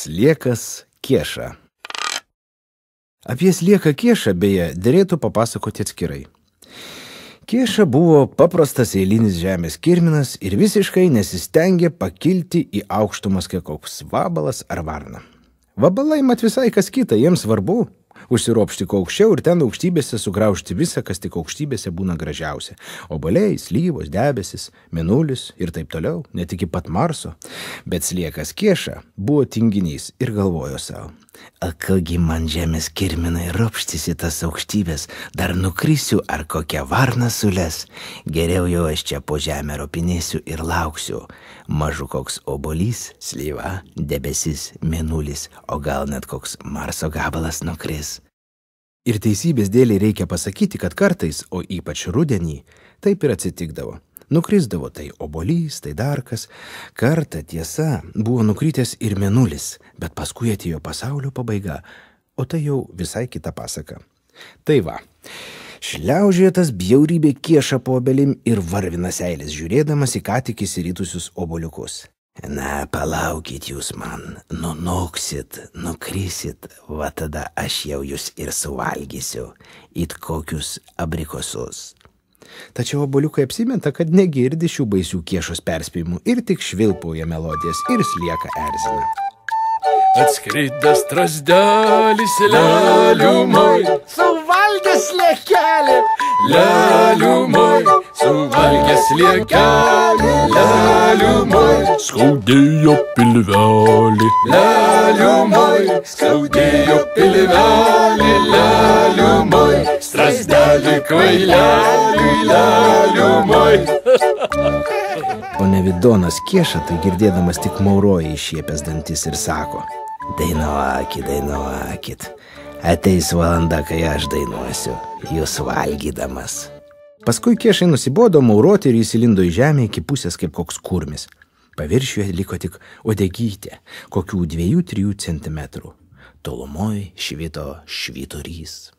Sliekas Kieša. Apie Slieką Kiešą beje derėtų papasakoti atskirai. Kieša buvo paprastas eilinis žemės kirminas ir visiškai nesistengė pakilti į aukštumas kaip koks vabalas ar varna. Vabalai mat visai kas kita, jiems svarbu užsiropšti kuo aukščiau ir ten aukštybėse sugraužti visą, kas tik aukštybėse būna gražiausia. Obuoliai, slyvos, debesis, mėnulis ir taip toliau, net iki pat Marso. Bet Sliekas Kieša buvo tinginys ir galvojo savo: "A kogi man žemės kirminai ropštis į tas aukštybės, dar nukrisiu ar kokią varną sules. Geriau jau aš čia po žemę ropinėsiu ir lauksiu. Mažu koks obuolys, slyva, debesis, mėnulis, o gal net koks Marso gabalas nukris." Ir teisybės dėlei reikia pasakyti, kad kartais, o ypač rudenį, taip ir atsitikdavo. Nukrisdavo tai obuolys, tai dar kas. Kartą, tiesa, buvo nukritęs ir mėnulis, bet paskui atėjo pasaulio pabaiga, o tai jau visai kita pasaka. Tai va, šliaužiojo tas bjaurybė Kieša po obelim ir varvina seilės, žiūrėdamas į ką tik išsiritusius obuoliukus. "Na, palaukit jūs man, nunoksit, nukrisit, va tada aš jau jūs ir suvalgysiu, it kokius abrikosus." Tačiau obuoliukai apsimeta, kad negirdi šių baisių Kiešos perspėjimų ir tik švilpauja melodijas ir Slieką erzina. Atskridęs strazdelis, leliumoj, Suvalgė Sliekelį, leliumoj, suvalgęs Sliekelį, leliumoj, skaudėjo pilvelį, leliumoj, skaudėjo pilvelį, leliumoj, strazdelį kvailelį, leliumoj. O Nevidonas Kieša tai girdėdamas tik mauroja iššiepęs dantis ir sako: "Dainuokit, dainuokit. Ateis valanda, kai aš dainuosiu, jūs valgydamas." Paskui Kiešai nusibodo mauroti ir įsilindo į žemę iki pusės kaip koks kurmis. Paviršiuje liko tik odegytė, kokių 2–3 centimetrų. Tolumoj švito švyturys.